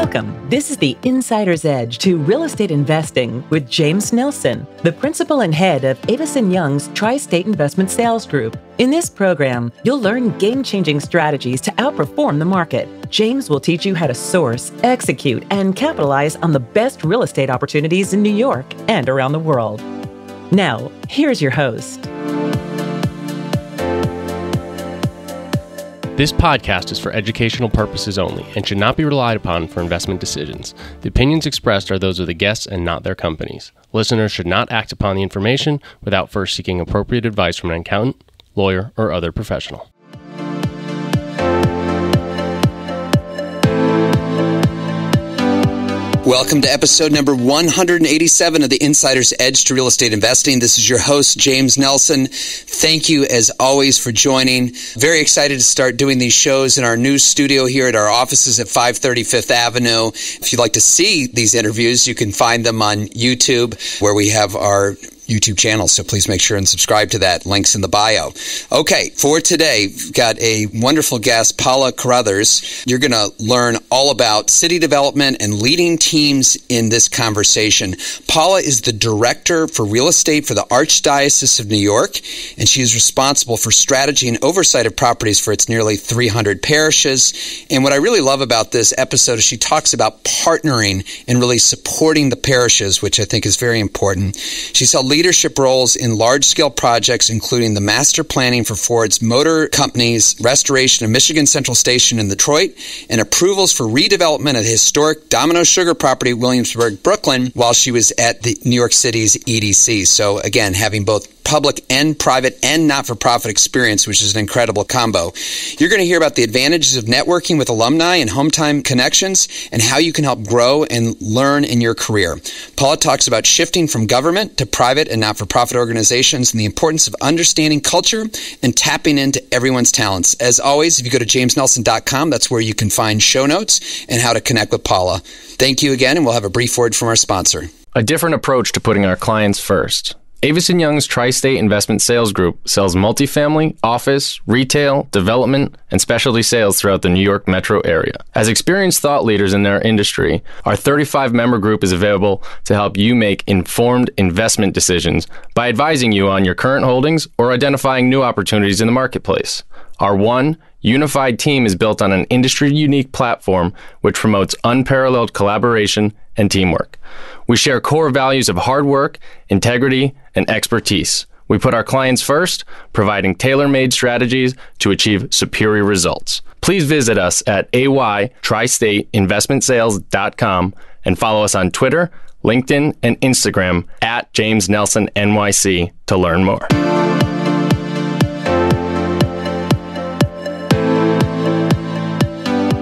Welcome. This is the Insider's Edge to Real Estate Investing with James Nelson, the principal and head of Avison Young's Tri-State Investment Sales Group. In this program, you'll learn game-changing strategies to outperform the market. James will teach you how to source, execute, and capitalize on the best real estate opportunities in New York and around the world. Now, here's your host. This podcast is for educational purposes only and should not be relied upon for investment decisions. The opinions expressed are those of the guests and not their companies. Listeners should not act upon the information without first seeking appropriate advice from an accountant, lawyer, or other professional. Welcome to episode number 187 of the Insider's Edge to Real Estate Investing. This is your host, James Nelson. Thank you, as always, for joining. Very excited to start doing these shows in our new studio here at our offices at 530 Fifth Avenue. If you'd like to see these interviews, you can find them on YouTube, where we have our YouTube channel, so please make sure and subscribe to that. Links in the bio. Okay, for today, we've got a wonderful guest, Paula Carethers. You're going to learn all about city development and leading teams in this conversation. Paula is the Director for Real Estate for the Archdiocese of New York, and she is responsible for strategy and oversight of properties for its nearly 300 parishes. And what I really love about this episode is she talks about partnering and really supporting the parishes, which I think is very important. She's held leadership roles in large-scale projects, including the master planning for Ford's Motor Company's restoration of Michigan Central Station in Detroit and approvals for redevelopment of the historic Domino Sugar property, Williamsburg, Brooklyn, while she was at the New York City's EDC. So again, having both public and private and not-for-profit experience, which is an incredible combo. You're going to hear about the advantages of networking with alumni and home-time connections and how you can help grow and learn in your career. Paula talks about shifting from government to private and not-for-profit organizations and the importance of understanding culture and tapping into everyone's talents. As always, if you go to jamesnelson.com, that's where you can find show notes and how to connect with Paula. Thank you again, and we'll have a brief word from our sponsor. A different approach to putting our clients first. Avison Young's Tri-State Investment Sales Group sells multifamily, office, retail, development, and specialty sales throughout the New York metro area. As experienced thought leaders in their industry, our 35-member group is available to help you make informed investment decisions by advising you on your current holdings or identifying new opportunities in the marketplace. Our one unified team is built on an industry-unique platform which promotes unparalleled collaboration and teamwork. We share core values of hard work, integrity, and expertise. We put our clients first, providing tailor-made strategies to achieve superior results. Please visit us at aytristateinvestmentsales.com and follow us on Twitter, LinkedIn, and Instagram at JamesNelsonNYC to learn more.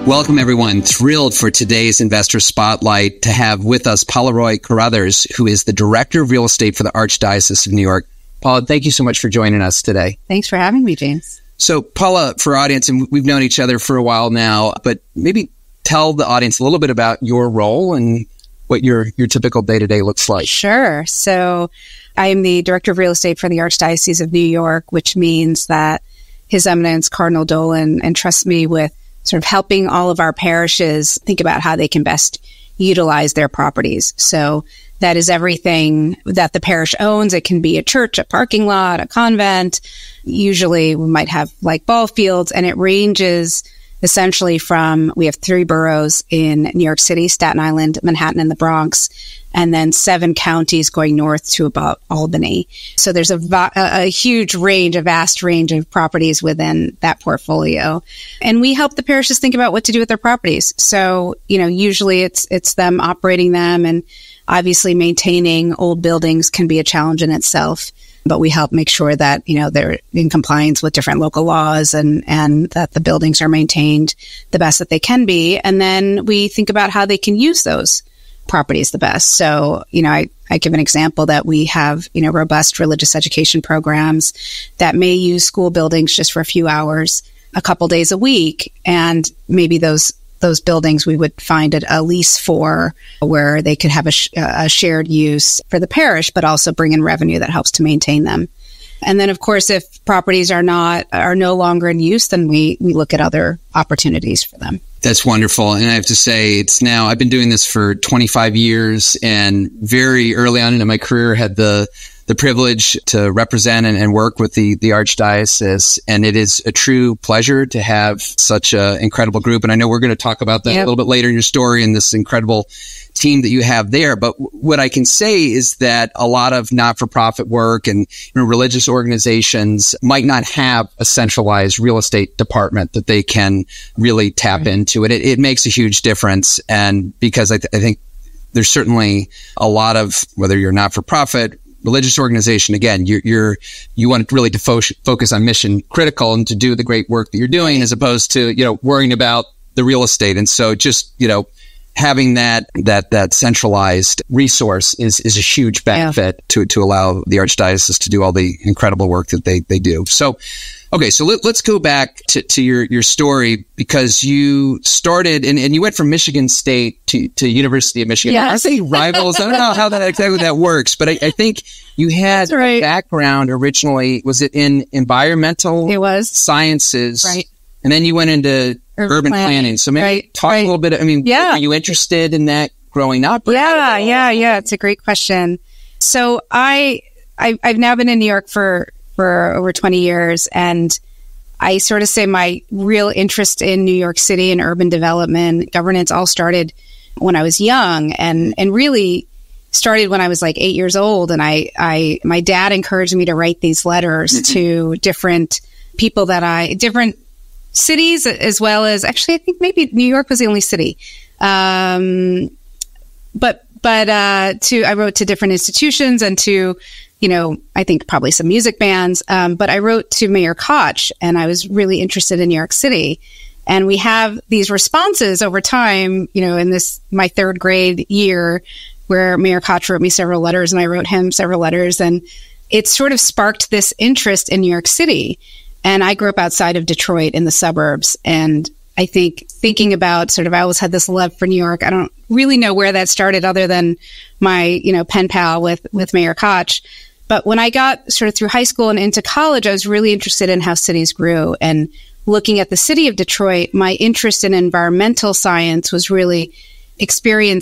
Welcome, everyone. Thrilled for today's Investor Spotlight to have with us Paula Carethers, who is the Director of Real Estate for the Archdiocese of New York. Paula, thank you so much for joining us today. Thanks for having me, James. So, Paula, for our audience, and we've known each other for a while now, but maybe tell the audience a little bit about your role and what your typical day-to-day looks like. Sure. So, I am the Director of Real Estate for the Archdiocese of New York, which means that His Eminence Cardinal Dolan entrusts me with sort of helping all of our parishes think about how they can best utilize their properties. So that is everything that the parish owns. It can be a church, a parking lot, a convent. Usually we might have like ball fields, and it ranges essentially from, we have 3 boroughs in New York City, Staten Island, Manhattan, and the Bronx, and then 7 counties going north to about Albany. So there's a huge range, a vast range of properties within that portfolio. And we help the parishes think about what to do with their properties. So, usually it's them operating them, and obviously maintaining old buildings can be a challenge in itself. But we help make sure that, they're in compliance with different local laws and that the buildings are maintained the best that they can be. And then we think about how they can use those properties the best. So, I give an example that we have, robust religious education programs that may use school buildings just for a few hours, a couple days a week. And maybe those buildings we would find a lease for, where they could have a shared use for the parish, but also bring in revenue that helps to maintain them. And then, of course, if properties are no longer in use, then we look at other opportunities for them. That's wonderful. And I have to say, I've been doing this for 25 years, and very early on in my career had the privilege to represent and work with the Archdiocese. And it is a true pleasure to have such an incredible group. And I know we're going to talk about that a little bit later in your story and this incredible team that you have there. But what I can say is that a lot of not-for-profit work and religious organizations might not have a centralized real estate department that they can really tap into. It makes a huge difference. And because I think there's certainly a lot of, whether you're not-for-profit, religious organization, again, you want really to focus on mission critical and to do the great work that you're doing, as opposed to, worrying about the real estate. And so just, having that centralized resource is a huge benefit to allow the Archdiocese to do all the incredible work that they do. So, okay, so let's go back to your story, because you started and you went from Michigan State to University of Michigan. Yes. I say rivals. I don't know how that works, but I think you had a background originally. Was it in environmental sciences? Right. And then you went into urban planning. So maybe talk a little bit. I mean, were you interested in that growing up? Yeah. It's a great question. So I've now been in New York for over 20 years. And I sort of say my real interest in New York City and urban development, governance all started when I was young, and really started when I was like 8 years old. And my dad encouraged me to write these letters to different people different cities, as well as, actually, I think maybe New York was the only city. I wrote to different institutions and to, I think probably some music bands. But I wrote to Mayor Koch, and I was really interested in New York City. And we have these responses over time, in my third grade year, where Mayor Koch wrote me several letters and I wrote him several letters. And it sort of sparked this interest in New York City. And I grew up outside of Detroit in the suburbs. And I think thinking about I always had this love for New York. I don't really know where that started other than my, pen pal with Mayor Koch. But when I got sort of through high school and into college, I was really interested in how cities grew. And looking at the city of Detroit, my interest in environmental science was really experiencing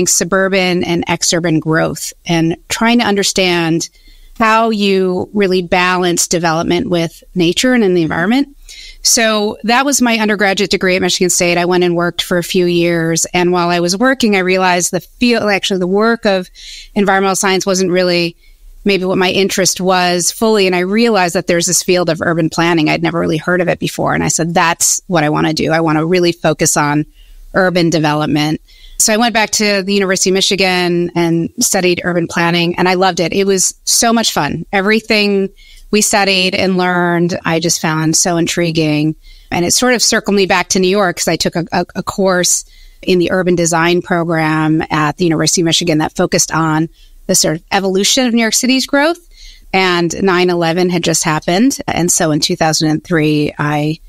suburban and exurban growth and trying to understand how you really balance development with nature and in the environment. So that was my undergraduate degree at Michigan State. I went and worked for a few years. And while I was working, I realized the work of environmental science wasn't really maybe what my interest was fully. And I realized that there's this field of urban planning. I'd never really heard of it before. And I said, that's what I want to do. I want to really focus on urban development. So I went back to the University of Michigan and studied urban planning, and I loved it. It was so much fun. Everything we studied and learned, I just found so intriguing. And it sort of circled me back to New York, because I took a course in the urban design program at the University of Michigan that focused on the sort of evolution of New York City's growth. And 9/11 had just happened. And so in 2003, I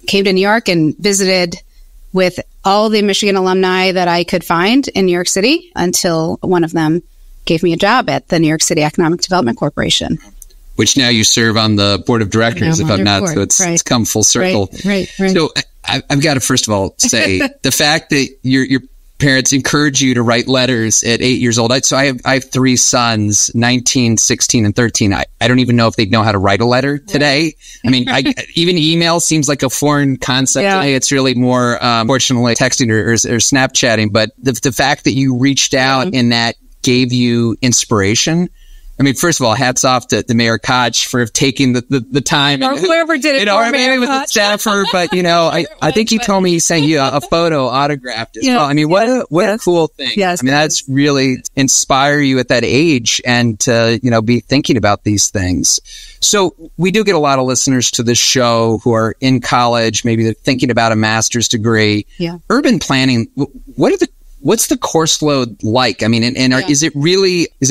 came to New York and visited with all the Michigan alumni that I could find in New York City, until one of them gave me a job at the New York City Economic Development Corporation. Which now you serve on the board of directors, if I'm not. So it's come full circle. Right. So I've got to first of all say the fact that your parents encourage you to write letters at 8 years old. So I have three sons, 19, 16, and 13. I don't even know if they'd know how to write a letter today. I mean, even email seems like a foreign concept today. It's really more, fortunately, texting or Snapchatting. But the fact that you reached out and that gave you inspiration. I mean, first of all, hats off to Mayor Koch for taking the time. Or whoever did it. Maybe with the staffer, but I think he told me he sent you a photo autographed as well. I mean, what a cool thing. Yes. I mean, that's really inspire you at that age and to, be thinking about these things. So we do get a lot of listeners to this show who are in college. Maybe they're thinking about a master's degree. Yeah. Urban planning. What's the course load like? I mean, is it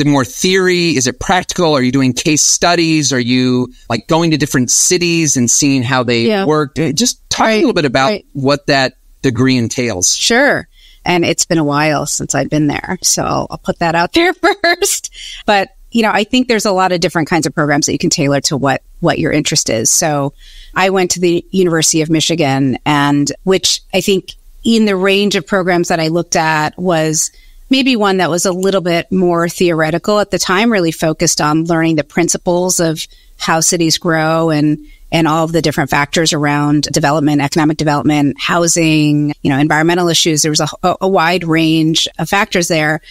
more theory? Is it practical? Are you doing case studies? Are you like going to different cities and seeing how they work? Just talk a little bit about what that degree entails. Sure. And it's been a while since I've been there, so I'll put that out there first. But, I think there's a lot of different kinds of programs that you can tailor to what what your interest is. So I went to the University of Michigan, and which I think in the range of programs that I looked at was maybe one that was a little bit more theoretical at the time, really focused on learning the principles of how cities grow and all of the different factors around development, economic development, housing, environmental issues. There was a wide range of factors there.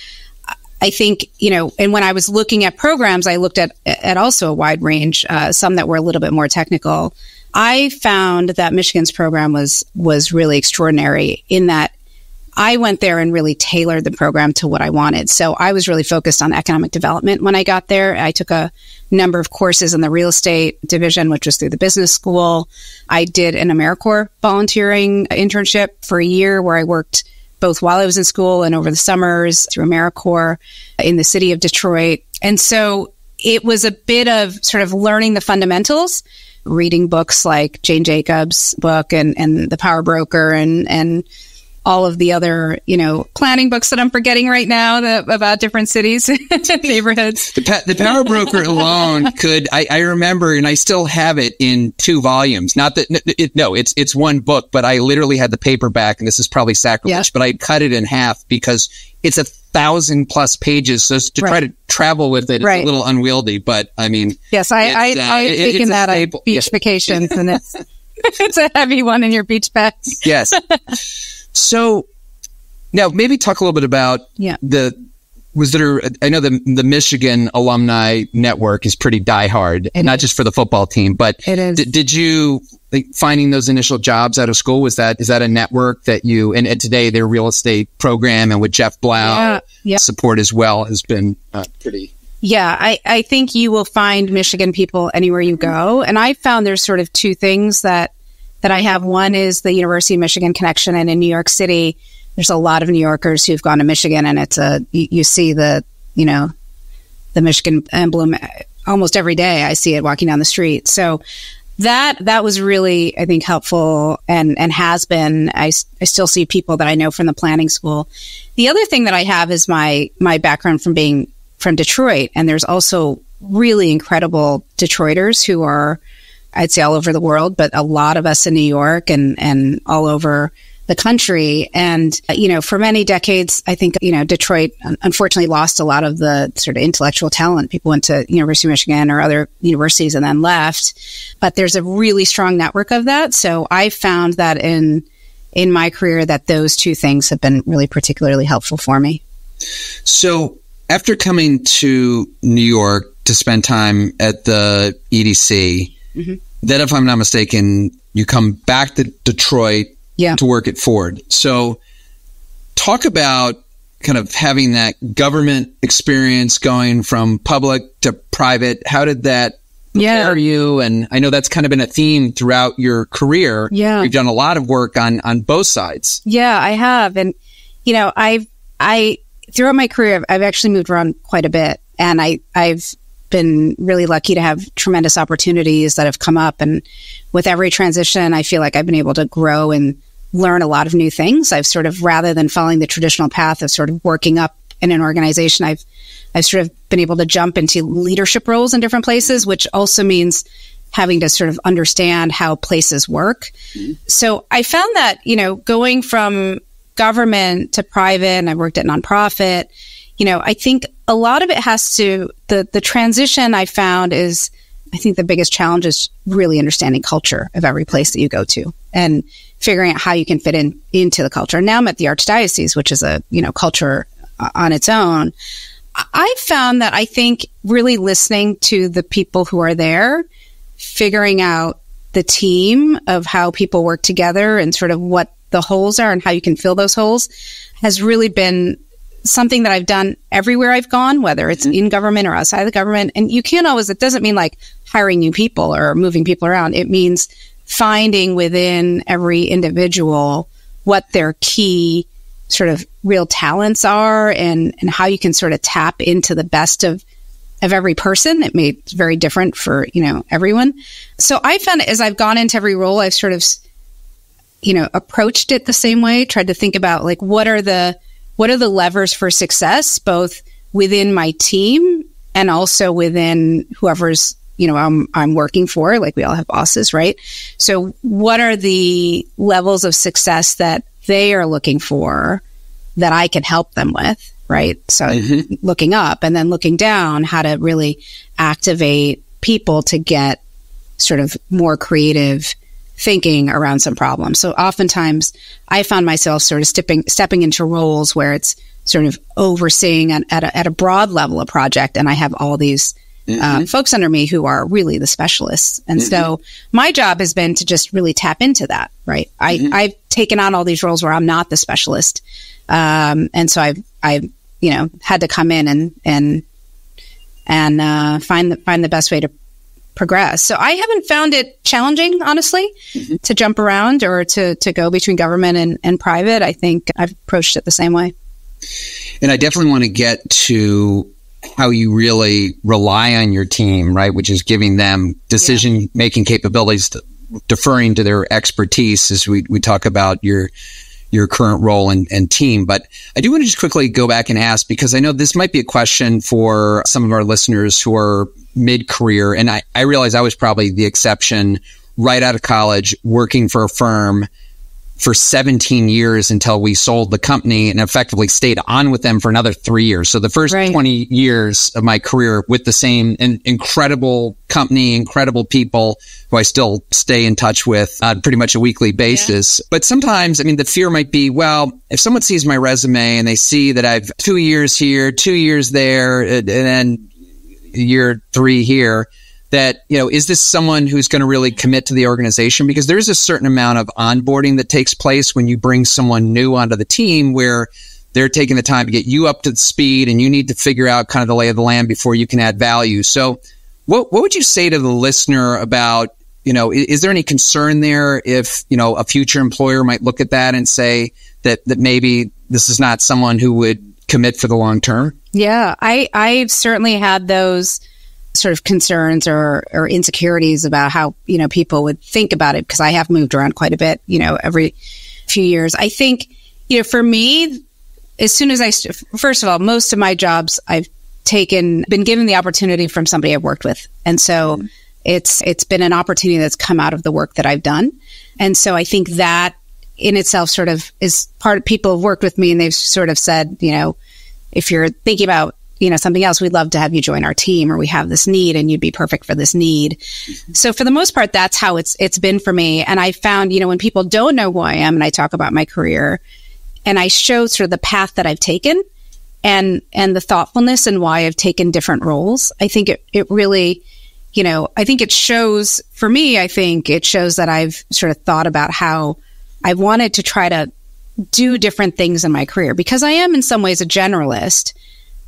I think, and when I was looking at programs, I looked at also a wide range, some that were a little bit more technical. I found that Michigan's program was really extraordinary in that I went there and really tailored the program to what I wanted. So I was really focused on economic development when I got there. I took a number of courses in the real estate division, which was through the business school. I did an AmeriCorps volunteering internship for a year where I worked both while I was in school and over the summers through AmeriCorps in the city of Detroit. And so it was a bit of sort of learning the fundamentals, reading books like Jane Jacobs' book and The Power Broker and all of the other, planning books that I'm forgetting right now about different cities and neighborhoods. The Power Broker alone I remember, and I still have it in 2 volumes. Not that, it's one book, but I literally had the paperback, and this is probably sacrilege, but I cut it in half because it's 1,000+ pages. So to try to travel with it is a little unwieldy, but I mean. Yes, I've taken that on beach vacations, and it's a heavy one in your beach bag. Yes. So now maybe talk a little bit about I know the Michigan alumni network is pretty diehard, not just for the football team, but it is. Did you finding those initial jobs out of school? Is that a network that you, and today their real estate program and with Jeff Blau support as well has been pretty. Yeah, I think you will find Michigan people anywhere you go. And I found there's sort of 2 things that I have. One is the University of Michigan connection. And in New York City, there's a lot of New Yorkers who've gone to Michigan, and you see the Michigan emblem almost every day. I see it walking down the street. So that was really, I think, helpful and has been. I still see people that I know from the planning school. The other thing that I have is my background from being from Detroit. And there's also really incredible Detroiters who are, I'd say, all over the world, but a lot of us in New York and all over the country. And, for many decades, I think, Detroit unfortunately lost a lot of the sort of intellectual talent. People went to University of Michigan or other universities and then left. But there's a really strong network of that. So I found that in my career that those 2 things have been really particularly helpful for me. So after coming to New York to spend time at the EDC, then, if I'm not mistaken, you come back to Detroit to work at Ford. So talk about kind of having that government experience going from public to private. How did that prepare you? And I know that's kind of been a theme throughout your career. Yeah. You've done a lot of work on both sides. Yeah, I have. And, I throughout my career, I've actually moved around quite a bit. And I've been really lucky to have tremendous opportunities that have come up. And with every transition, I feel like I've been able to grow and learn a lot of new things. I've sort of, rather than following the traditional path of sort of working up in an organization, I've sort of been able to jump into leadership roles in different places, which also means having to sort of understand how places work. So I found that, going from government to private, and I've worked at nonprofit, I think a lot of it has to, the transition I found is, I think the biggest challenge is really understanding culture of every place that you go to and figuring out how you can fit into the culture. Now I'm at the Archdiocese, which is a, culture on its own. I found that I think really listening to the people who are there, figuring out the team of how people work together and sort of what the holes are and how you can fill those holes has really been something that I've done everywhere I've gone, whether it's in government or outside the government. And you can't always, it doesn't mean like hiring new people or moving people around. It means finding within every individual what their key sort of real talents are and how you can sort of tap into the best of every person. It's very different for, everyone. So I found as I've gone into every role, I've sort of, approached it the same way, tried to think about like, what are the levers for success, both within my team and also within whoever's, I'm working for. Like, we all have bosses, right? So what are the levels of success that they are looking for that I can help them with, right? So looking up and then looking down, how to really activate people to get sort of more creative thinking around some problems. So oftentimes I found myself sort of stepping into roles where it's sort of overseeing at a broad level a project, and I have all these folks under me who are really the specialists. And so my job has been to just really tap into that, right? I've taken on all these roles where I'm not the specialist. And so I've had to come in and find the best way to progress. So I haven't found it challenging, honestly, to jump around or to go between government and private. I think I've approached it the same way. And I definitely want to get to how you really rely on your team, right? Which is giving them decision-making capabilities, deferring to their expertise as we talk about your current role and team. But I do want to just quickly go back and ask, because I know this might be a question for some of our listeners who are mid-career. And I realize I was probably the exception right out of college, working for a firm for 17 years until we sold the company and effectively stayed on with them for another 3 years. So the first 20 years of my career with the same incredible company, incredible people who I still stay in touch with on pretty much a weekly basis. Yeah. But sometimes, the fear might be, well, if someone sees my resume and they see that I've 2 years here, 2 years there, and then year 3 here, that, is this someone who's going to really commit to the organization? Because there's a certain amount of onboarding that takes place when you bring someone new onto the team, where they're taking the time to get you up to speed and you need to figure out kind of the lay of the land before you can add value. So what would you say to the listener about, is there any concern there if, a future employer might look at that and say that maybe this is not someone who would commit for the long term? Yeah, I've certainly had those sort of concerns or insecurities about how, people would think about it, because I have moved around quite a bit, every few years. I think, for me, as soon as first of all, most of my jobs I've been given the opportunity from somebody I've worked with. And so it's been an opportunity that's come out of the work that I've done. And so I think that in itself sort of is part of, people have worked with me and they've sort of said, if you're thinking about, something else, we'd love to have you join our team, or we have this need and you'd be perfect for this need. So for the most part, that's how it's been for me. And I found, when people don't know who I am and I talk about my career and I show sort of the path that I've taken and the thoughtfulness and why I've taken different roles, I think it really, I think it shows, for me, I think it shows that I've sort of thought about how I wanted to try to do different things in my career. Because I am in some ways a generalist,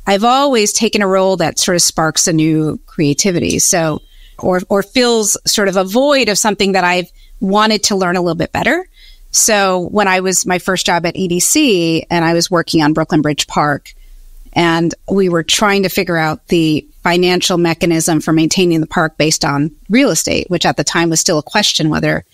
I've always taken a role that sort of sparks a new creativity. So, or fills sort of a void of something that I've wanted to learn a little bit better. So when I was my first job at EDC and I was working on Brooklyn Bridge Park, and we were trying to figure out the financial mechanism for maintaining the park based on real estate, which at the time was still a question whether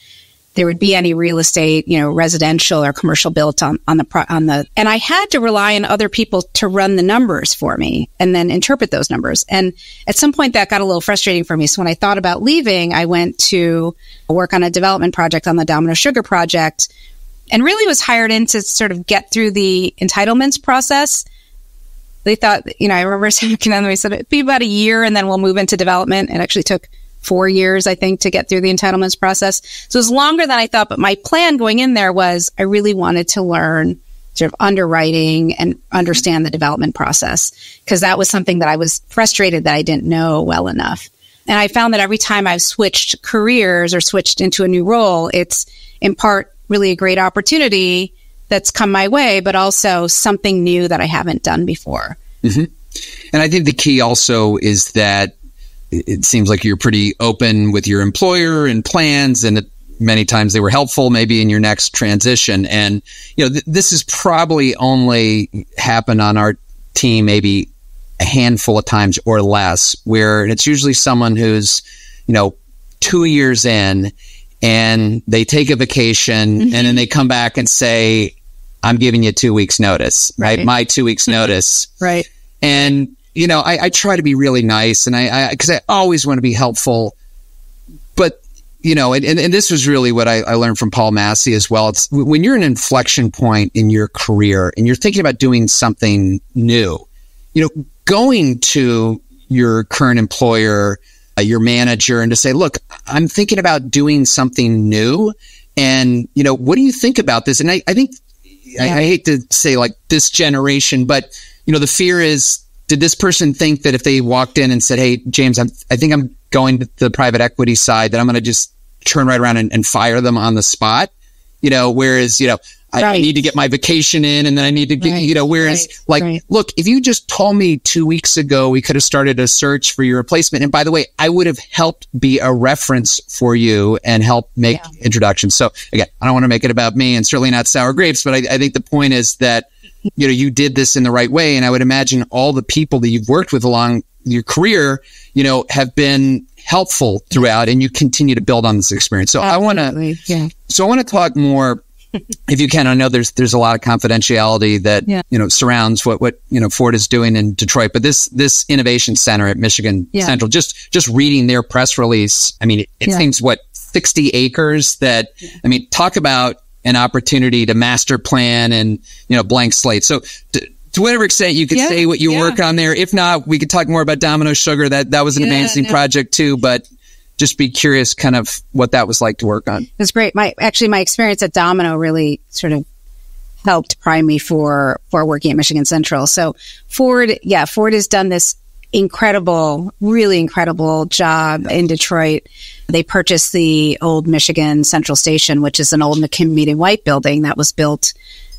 there would be any real estate, residential or commercial built on the, and I had to rely on other people to run the numbers for me and then interpret those numbers. And at some point that got a little frustrating for me. So when I thought about leaving, I went to work on a development project on the Domino Sugar project and really was hired in to sort of get through the entitlements process. They thought, I remember saying to them, we said it'd be about a year and then we'll move into development. It actually took 4 years, I think, to get through the entitlements process. So it was longer than I thought, but my plan going in there was I really wanted to learn sort of underwriting and understand the development process, because that was something that I was frustrated that I didn't know well enough. And I found that every time I've switched careers or switched into a new role, it's in part really a great opportunity that's come my way, but also something new that I haven't done before. Mm-hmm. And I think the key also is that it seems like you're pretty open with your employer and plans, and many times they were helpful maybe in your next transition. And, this has probably only happened on our team maybe a handful of times or less, where it's usually someone who's, 2 years in and they take a vacation and then they come back and say, I'm giving you 2 weeks notice, right? My 2 weeks notice. Right. And I try to be really nice, and because I always want to be helpful. But, and this was really what I learned from Paul Massey as well. It's when you're an inflection point in your career and you're thinking about doing something new, going to your current employer, your manager, and to say, look, I'm thinking about doing something new. And, what do you think about this? And I think, I hate to say like this generation, but, the fear is, did this person think that if they walked in and said, hey, James, I think I'm going to the private equity side, that I'm going to just turn right around and fire them on the spot? Whereas, I need to get my vacation in, and then I need to get, look, if you just told me 2 weeks ago, we could have started a search for your replacement. And by the way, I would have helped be a reference for you and help make introductions. So again, I don't want to make it about me, and certainly not sour grapes, but I think the point is that, you did this in the right way. And I would imagine all the people that you've worked with along your career, have been helpful throughout, and you continue to build on this experience. So I want to talk more, if you can. I know there's a lot of confidentiality that, surrounds what Ford is doing in Detroit, but this innovation center at Michigan Central, just reading their press release. I mean, it seems 60 acres that, talk about an opportunity to master plan and, blank slate. So to whatever extent you could say what you work on there. If not, we could talk more about Domino Sugar. That was an amazing project too, but just be curious kind of what that was like to work on. It was great. My experience at Domino really sort of helped prime me for working at Michigan Central. So Ford has done this really incredible job in Detroit. They purchased the old Michigan Central Station, which is an old McKim White building that was built,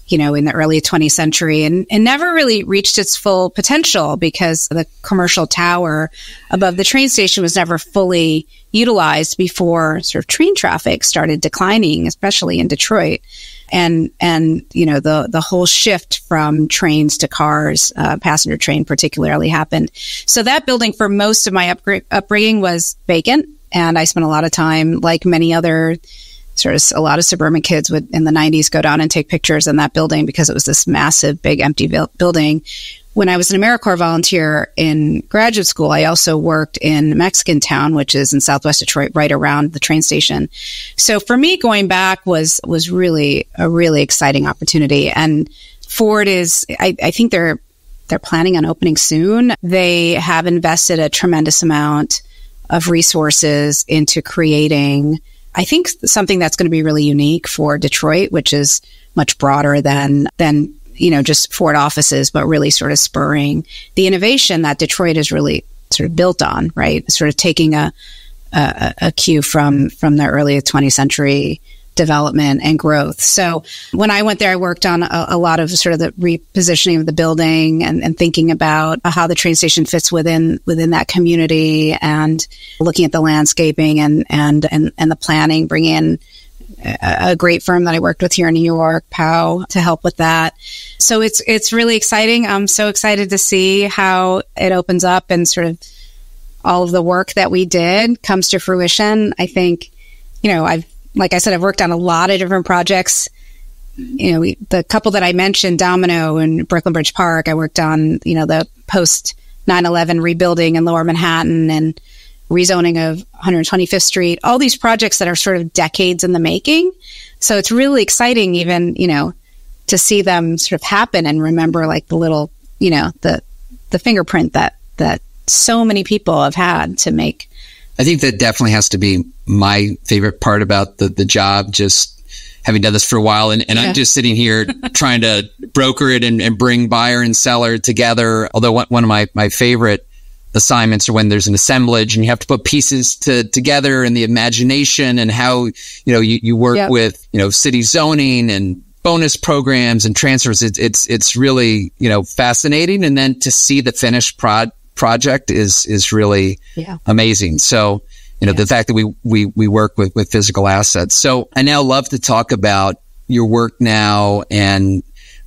in the early 20th century and never really reached its full potential because the commercial tower above the train station was never fully utilized before sort of train traffic started declining, especially in Detroit. And the whole shift from trains to cars, passenger train particularly, happened. So that building for most of my upbringing was vacant. And I spent a lot of time, like many other a lot of suburban kids would in the 90s go down and take pictures in that building because it was this massive, big, empty building. When I was an AmeriCorps volunteer in graduate school, I also worked in Mexican Town, which is in Southwest Detroit, right around the train station. So for me, going back was really a really exciting opportunity. And Ford is, I think they're planning on opening soon. They have invested a tremendous amount of resources into creating, I think, something that's going to be really unique for Detroit, which is much broader than just Ford offices, but really sort of spurring the innovation that Detroit is really sort of built on, right? Sort of taking a cue from the early 20th century development and growth. So when I went there, I worked on a lot of sort of the repositioning of the building and thinking about how the train station fits within that community, and looking at the landscaping and the planning, bringing in a great firm that I worked with here in New York, POW, to help with that. So it's really exciting. I'm so excited to see how it opens up and sort of all of the work that we did comes to fruition. I think, like I said, I've worked on a lot of different projects. The couple that I mentioned, Domino and Brooklyn Bridge Park, I worked on, the post 9/11 rebuilding in Lower Manhattan and rezoning of 125th Street, all these projects that are sort of decades in the making. So it's really exciting even, to see them sort of happen and remember like the little, the fingerprint that so many people have had to make. I think that definitely has to be my favorite part about the job, just having done this for a while. And I'm just sitting here trying to broker it and bring buyer and seller together. Although one of my favorite assignments are when there's an assemblage and you have to put pieces together, and the imagination and how, you work with, city zoning and bonus programs and transfers. It's really, fascinating. And then to see the finished project is really amazing. So, the fact that we work with physical assets. So I now love to talk about your work now and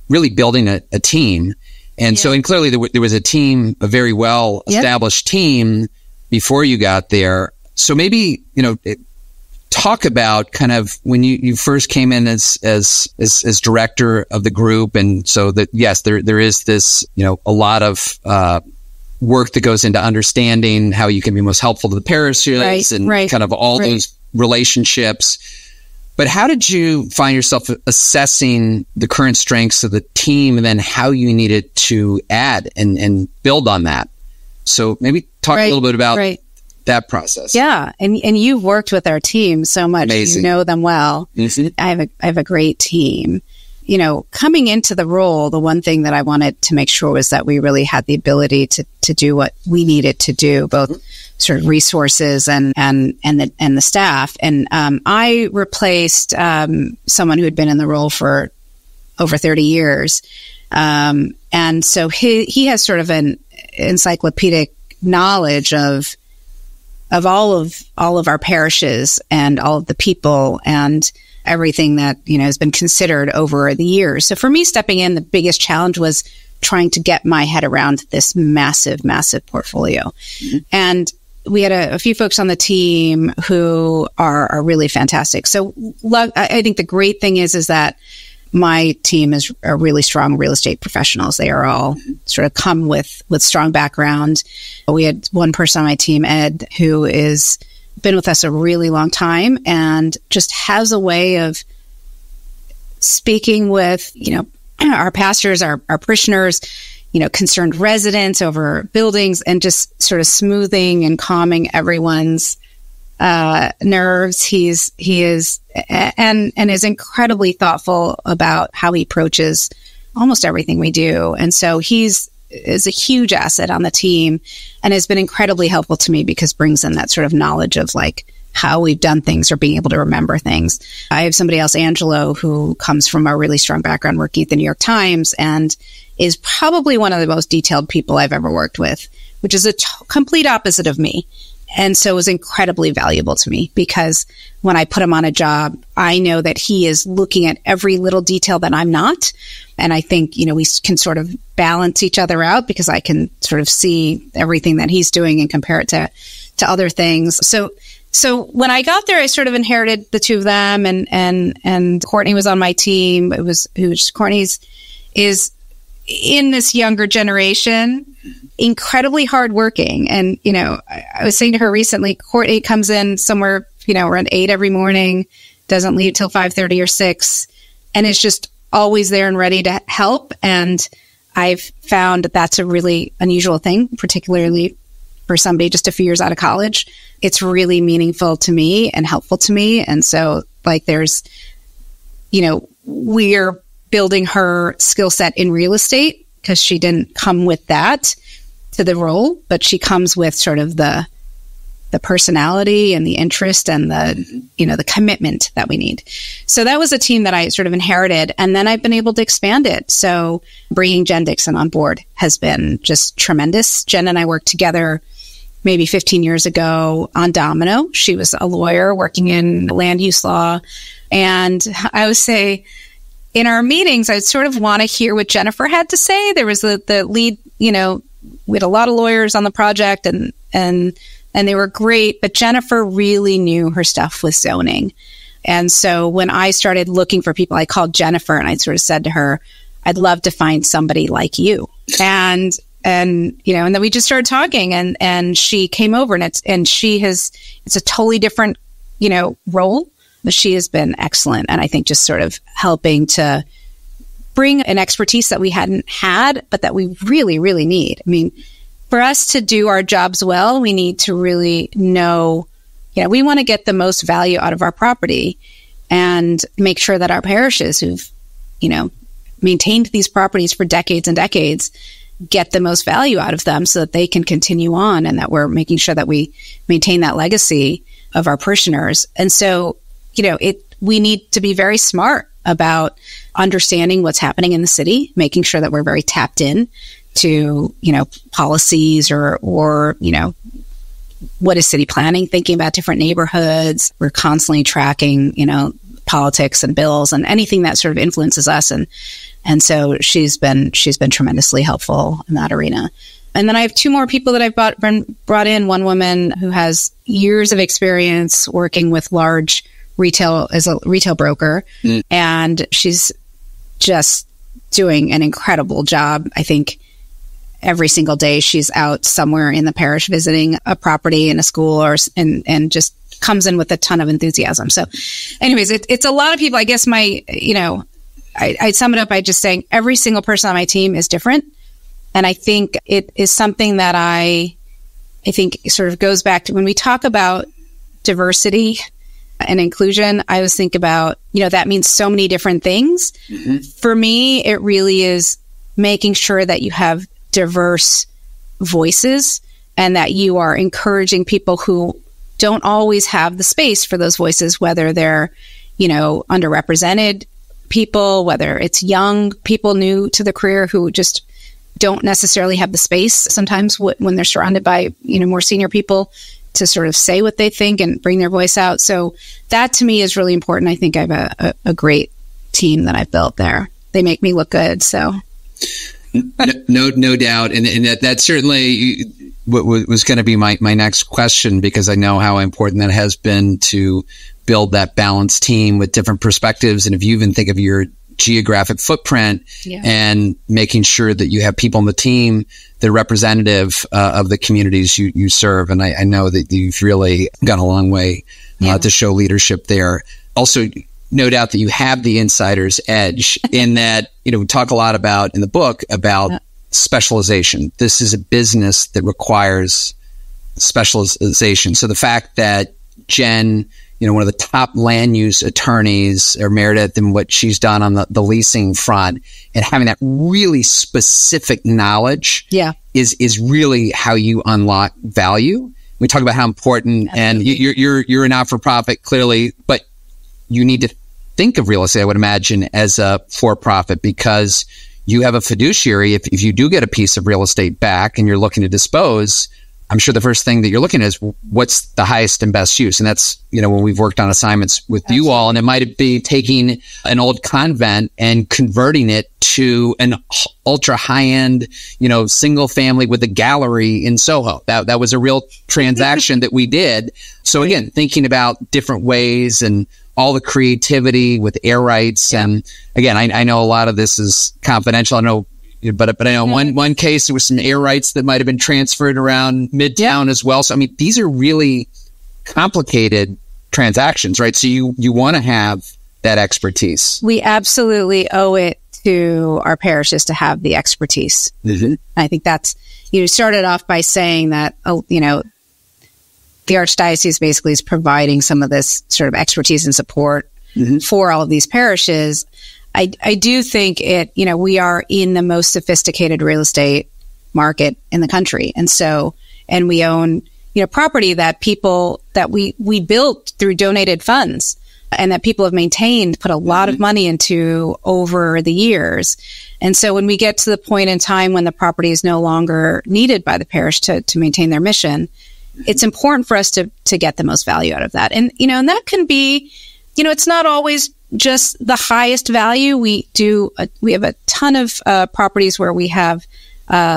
really building a team. And so, and clearly there was a team, a very well established team before you got there. So maybe, talk about kind of when you first came in as director of the group. And so that, yes, there is this, a lot of, work that goes into understanding how you can be most helpful to the parishes and kind of all those relationships. But how did you find yourself assessing the current strengths of the team and then how you needed to add and build on that? So maybe talk a little bit about that process. Yeah. And you've worked with our team so much. Amazing. You know them well. Mm-hmm. I have a great team. You know, coming into the role, the one thing that I wanted to make sure was that we really had the ability to do what we needed to do, both sort of resources and the staff. And I replaced someone who had been in the role for over 30 years. And so he has sort of an encyclopedic knowledge of all of our parishes and all of the people and everything that, you know, has been considered over the years. So for me, stepping in, the biggest challenge was trying to get my head around this massive, massive portfolio. Mm-hmm. And we had a few folks on the team who are really fantastic. So I think the great thing is that my team are really strong real estate professionals. They are all sort of come with strong background. We had one person on my team, Ed, who is been with us a really long time and just has a way of speaking with, you know, our pastors, our parishioners, you know, concerned residents over buildings and just sort of smoothing and calming everyone's nerves. He is and is incredibly thoughtful about how he approaches almost everything we do. And so is a huge asset on the team and has been incredibly helpful to me because brings in that sort of knowledge of like how we've done things or being able to remember things. I have somebody else, Angelo, who comes from a really strong background working at the New York Times and is probably one of the most detailed people I've ever worked with, which is a complete opposite of me. And so it was incredibly valuable to me because when I put him on a job, I know that he is looking at every little detail that I'm not. And I think, you know, we can sort of balance each other out because I can sort of see everything that he's doing and compare it to other things. So when I got there, I sort of inherited the two of them and Courtney was on my team. Courtney's is in this younger generation, incredibly hardworking. And, you know, I was saying to her recently, Courtney comes in somewhere, you know, around 8 every morning, doesn't leave till 5:30 or 6, and is just always there and ready to help. And I've found that that's a really unusual thing, particularly for somebody just a few years out of college. It's really meaningful to me and helpful to me. And so like there's, you know, we're building her skill set in real estate because she didn't come with that to the role, but she comes with sort of the personality and the interest and the, you know, the commitment that we need. So that was a team that I sort of inherited. And then I've been able to expand it. So bringing Jen Dixon on board has been just tremendous. Jen and I worked together maybe 15 years ago on Domino. She was a lawyer working in land use law. And I would say in our meetings, I'd sort of want to hear what Jennifer had to say. There was the lead, you know, we had a lot of lawyers on the project and they were great, but Jennifer really knew her stuff with zoning. And so when I started looking for people, I called Jennifer and I sort of said to her, I'd love to find somebody like you. And you know, and then we just started talking and she came over and it's a totally different, you know, role, but she has been excellent. And I think just sort of helping to bring an expertise that we hadn't had, but that we really, really need. I mean, for us to do our jobs well, we need to really know, you know, we want to get the most value out of our property and make sure that our parishes who've, you know, maintained these properties for decades and decades get the most value out of them so that they can continue on and that we're making sure that we maintain that legacy of our parishioners. And so, you know, we need to be very smart about understanding what's happening in the city, making sure that we're very tapped in to, you know, policies or, you know, what is city planning, thinking about different neighborhoods. We're constantly tracking, you know, politics and bills and anything that sort of influences us. And so she's been tremendously helpful in that arena. And then I have two more people that I've brought in. One woman who has years of experience working with large retail as a retail broker. And she's just doing an incredible job. I think every single day she's out somewhere in the parish visiting a property in a school and just comes in with a ton of enthusiasm. So anyways, it's a lot of people. I guess I'd sum it up by just saying every single person on my team is different. And I think it is something that I think sort of goes back to when we talk about diversity and inclusion. I always think about, that means so many different things. Mm-hmm. For me, it really is making sure that you have diverse voices and that you are encouraging people who don't always have the space for those voices, whether they're, underrepresented people, whether it's young people new to the career who just don't necessarily have the space sometimes when they're surrounded by, more senior people to sort of say what they think and bring their voice out. So that to me is really important. I think I have a great team that I've built there. They make me look good. So no doubt. And that certainly what was going to be my next question, because I know how important that has been to build that balanced team with different perspectives. And if you even think of your geographic footprint and making sure that you have people on the team that are representative of the communities you serve. And I know that you've really gone a long way to show leadership there. Also, no doubt that you have the insider's edge in that, we talk a lot about in the book about specialization. This is a business that requires specialization. So the fact that Jen, one of the top land use attorneys, or Meredith, and what she's done on the leasing front, and having that really specific knowledge is really how you unlock value. We talk about how important, and you're a not-for-profit clearly, but you need to think of real estate, I would imagine, as a for-profit, because you have a fiduciary. If you do get a piece of real estate back and you're looking to dispose, I'm sure the first thing that you're looking at is what's the highest and best use. And that's, when we've worked on assignments with you all, and it might be taking an old convent and converting it to an ultra high-end, single family with a gallery in Soho. That was a real transaction that we did. So again, thinking about different ways and all the creativity with air rights. And again, I know a lot of this is confidential. I know, but I know one case, there was some air rights that might have been transferred around Midtown as well. So, these are really complicated transactions, right? So you want to have that expertise. We absolutely owe it to our parishes to have the expertise. Mm-hmm. I think that's, you started off by saying that, the Archdiocese basically is providing some of this sort of expertise and support for all of these parishes. I do think we are in the most sophisticated real estate market in the country. And we own, property that we built through donated funds and that people have maintained, put a lot of money into over the years. And so when we get to the point in time when the property is no longer needed by the parish to maintain their mission, it's important for us to get the most value out of that. And, and that can be, it's not always just the highest value. We have a ton of properties where we have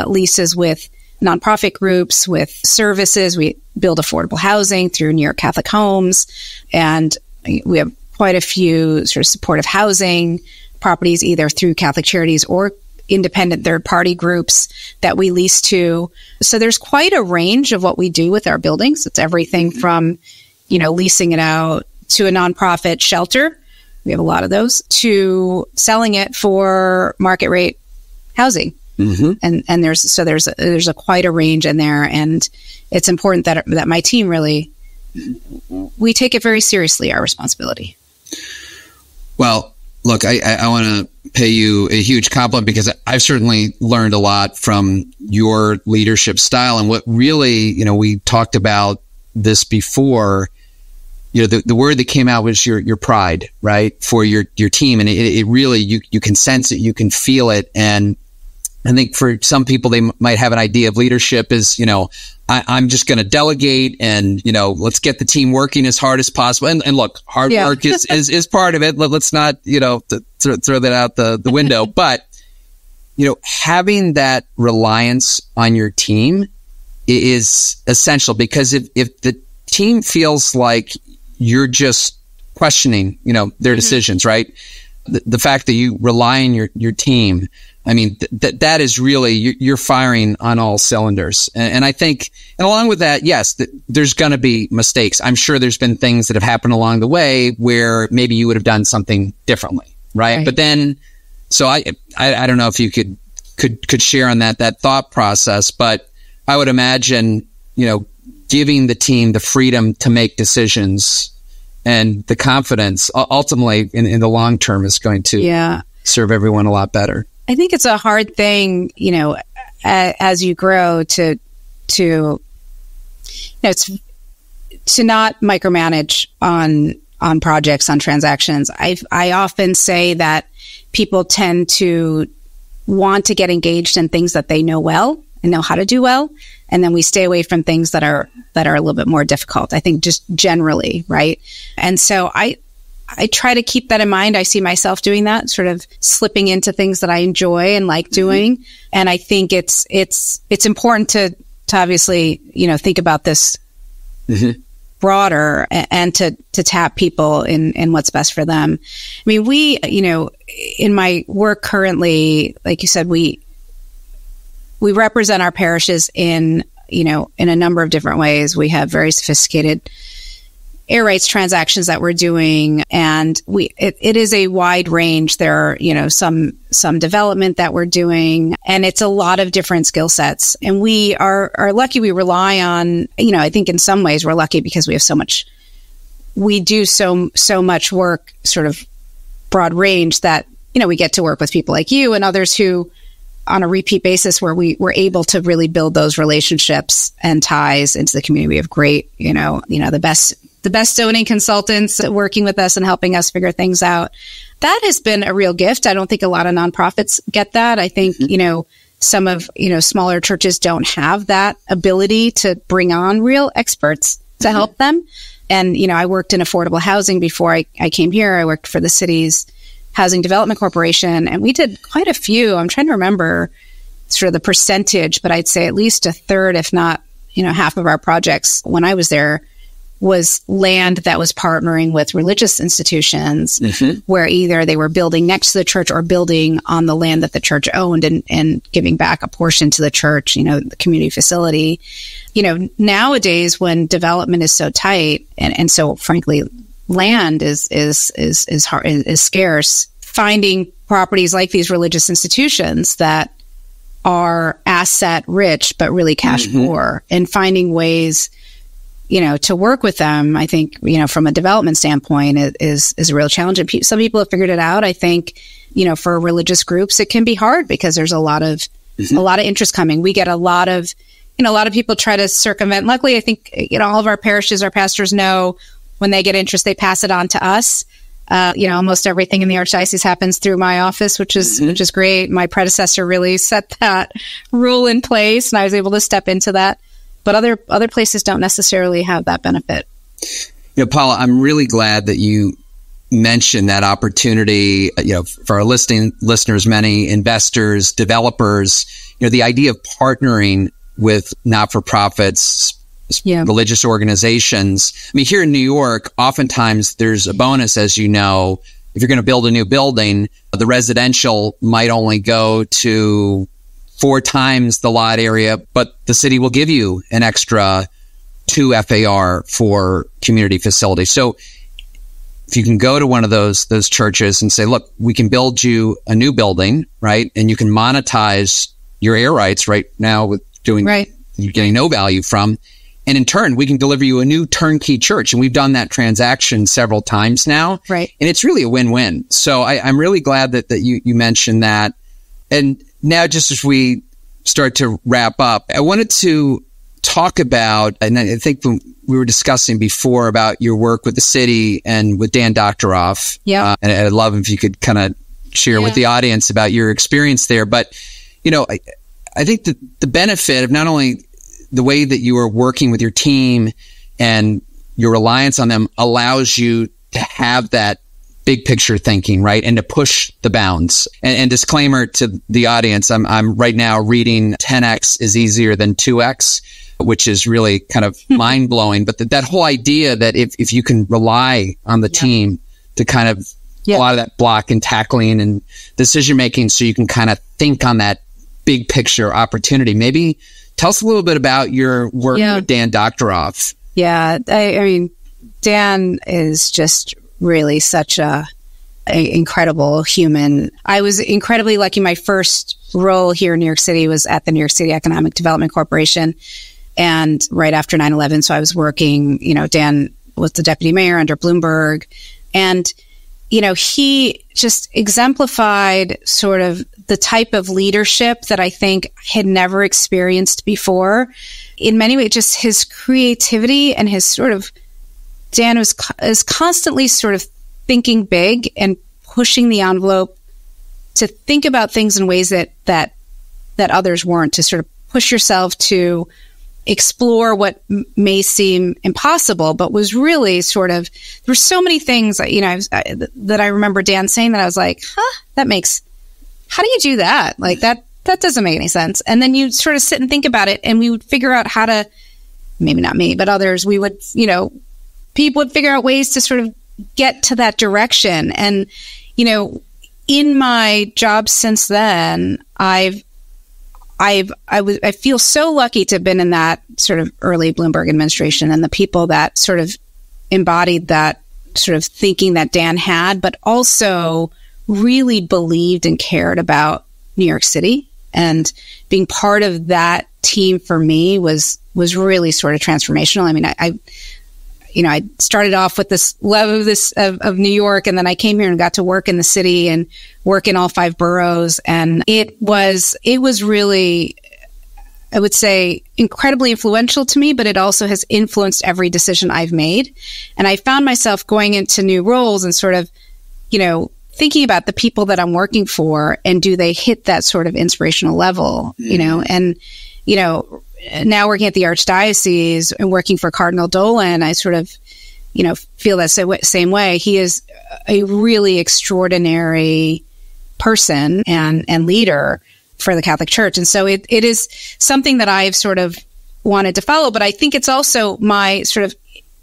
leases with nonprofit groups, with services. We build affordable housing through New York Catholic Homes. And we have quite a few sort of supportive housing properties, either through Catholic Charities or independent third-party groups that we lease to. So there's quite a range of what we do with our buildings. It's everything from, leasing it out to a nonprofit shelter. We have a lot of those, to selling it for market rate housing. Mm-hmm. And there's a quite a range in there. And it's important that my team really, we take it very seriously, our responsibility. Well, look, I want to pay you a huge compliment, because I've certainly learned a lot from your leadership style. And what really, we talked about this before, the word that came out was your pride, right? For your team. And it really, you can sense it, you can feel it. And I think for some people, they might have an idea of leadership as, I'm just going to delegate and, let's get the team working as hard as possible. And look, hard work is part of it. Let's not, throw that out the window. But, having that reliance on your team is essential, because if the team feels like you're just questioning, their decisions, right? The fact that you rely on your team, I mean, that is really, you're firing on all cylinders. And I think, and along with that, yes, there's going to be mistakes. I'm sure there's been things that have happened along the way where maybe you would have done something differently. Right. But then, so I don't know if you could share on that thought process, but I would imagine, giving the team the freedom to make decisions and the confidence ultimately in the long term is going to serve everyone a lot better. I think it's a hard thing, as you grow to not micromanage on projects, on transactions. I often say that people tend to want to get engaged in things that they know well and know how to do well. And then we stay away from things that are a little bit more difficult, I think, just generally. Right. And so I try to keep that in mind. I see myself doing that, sort of slipping into things that I enjoy and like doing. And I think it's important to obviously, think about this broader and to tap people in what's best for them. I mean, we, in my work currently, like you said, we represent our parishes in a number of different ways. We have very sophisticated air rights transactions that we're doing, and it is a wide range. There are, some development that we're doing, and it's a lot of different skill sets. And we are lucky. We rely on, I think in some ways we're lucky because we have we do so much work, sort of broad range, that, we get to work with people like you and others who, on a repeat basis, where we're able to really build those relationships and ties into the community. We have great, the best zoning consultants working with us and helping us figure things out. That has been a real gift. I don't think a lot of nonprofits get that. I think, some of, smaller churches don't have that ability to bring on real experts to help them. And, I worked in affordable housing before I came here. I worked for the city's Housing Development Corporation, and we did quite a few. I'm trying to remember sort of the percentage, but I'd say at least a third, if not, half of our projects when I was there was land that was partnering with religious institutions where either they were building next to the church or building on the land that the church owned and giving back a portion to the church, the community facility. Nowadays when development is so tight and so frankly, land is scarce, finding properties like these religious institutions that are asset rich, but really cash poor, and finding ways to work with them, I think, from a development standpoint is a real challenge. And some people have figured it out. I think, for religious groups, it can be hard because there's a lot of interest coming. We get a lot of people try to circumvent. Luckily, I think, all of our parishes, our pastors know when they get interest, they pass it on to us. Almost everything in the Archdiocese happens through my office, which is great. My predecessor really set that rule in place, and I was able to step into that. But other places don't necessarily have that benefit. Paula, I'm really glad that you mentioned that opportunity, for our listeners, many investors, developers, the idea of partnering with not-for-profits, religious organizations. I mean, here in New York, oftentimes there's a bonus, as you know, if you're going to build a new building, the residential might only go to 4 times the lot area, but the city will give you an extra 2 FAR for community facilities. So if you can go to one of those churches and say, look, we can build you a new building, right? And you can monetize your air rights right now with doing, you're getting no value from. And in turn, we can deliver you a new turnkey church. And we've done that transaction several times now. Right. And it's really a win-win. So I'm really glad that you mentioned that. And now, just as we start to wrap up, I wanted to talk about, and I think we were discussing before about your work with the city and with Dan Doctoroff. Yeah. And I'd love if you could kind of share with the audience about your experience there. But, I think that the benefit of not only the way that you are working with your team and your reliance on them allows you to have that big picture thinking, right? And to push the bounds. And disclaimer to the audience, I'm right now reading 10X is easier than 2X, which is really kind of mind blowing. But that whole idea that if you can rely on the team to kind of a lot of that block and tackling and decision making, so you can kind of think on that big picture opportunity. Maybe tell us a little bit about your work with Dan Doctoroff. Yeah, I mean, Dan is just really such a incredible human. I was incredibly lucky. My first role here in New York City was at the New York City Economic Development Corporation. And right after 9/11, so I was working, Dan was the deputy mayor under Bloomberg. And, he just exemplified sort of the type of leadership that I think had never experienced before. In many ways, just his creativity and his sort of, Dan is constantly sort of thinking big and pushing the envelope to think about things in ways that others weren't, to sort of push yourself to explore what may seem impossible, but was really sort of, there were so many things that I remember Dan saying that I was like, how do you do that? Like that doesn't make any sense. And then you sort of sit and think about it, and we would figure out how to, maybe not me, but others, we would, people would figure out ways to sort of get to that direction. And, in my job since then, I feel so lucky to have been in that sort of early Bloomberg administration, and the people that sort of embodied that sort of thinking that Dan had, but also really believed and cared about New York City. And being part of that team for me was really sort of transformational. I mean, I started off with this love of New York, and then I came here and got to work in the city and work in all 5 boroughs. And it was really, I would say, incredibly influential to me, but it also has influenced every decision I've made. And I found myself going into new roles and sort of, thinking about the people that I'm working for, and do they hit that sort of inspirational level, and, now working at the Archdiocese and working for Cardinal Dolan, I sort of, feel that same way. He is a really extraordinary person and leader for the Catholic Church. And so it is something that I've sort of wanted to follow, but I think it's also my sort of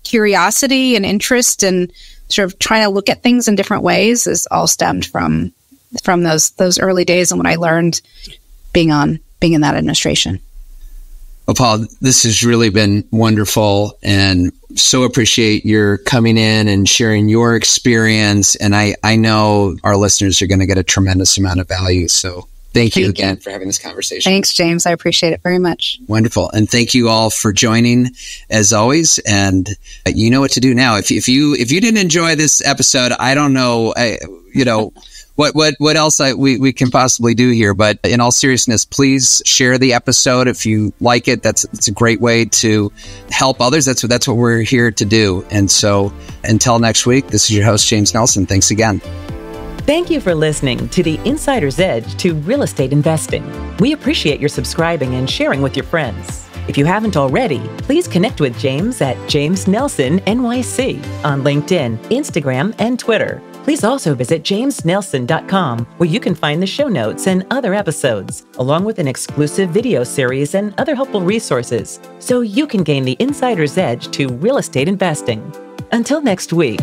curiosity and interest and sort of trying to look at things in different ways is all stemmed from those early days and what I learned being in that administration. Well, Paul, this has really been wonderful, and so appreciate your coming in and sharing your experience. And I know our listeners are going to get a tremendous amount of value. So thank you again for having this conversation. Thanks, James. I appreciate it very much. Wonderful. And thank you all for joining as always. And you know what to do now. If you didn't enjoy this episode, I don't know, what else we can possibly do here. But in all seriousness, please share the episode if you like it. It's a great way to help others. That's what we're here to do. And so until next week, this is your host, James Nelson. Thanks again. Thank you for listening to the Insider's Edge to Real Estate Investing. We appreciate your subscribing and sharing with your friends. If you haven't already, please connect with James at James Nelson NYC on LinkedIn, Instagram, and Twitter. Please also visit jamesnelson.com, where you can find the show notes and other episodes, along with an exclusive video series and other helpful resources, so you can gain the insider's edge to real estate investing. Until next week.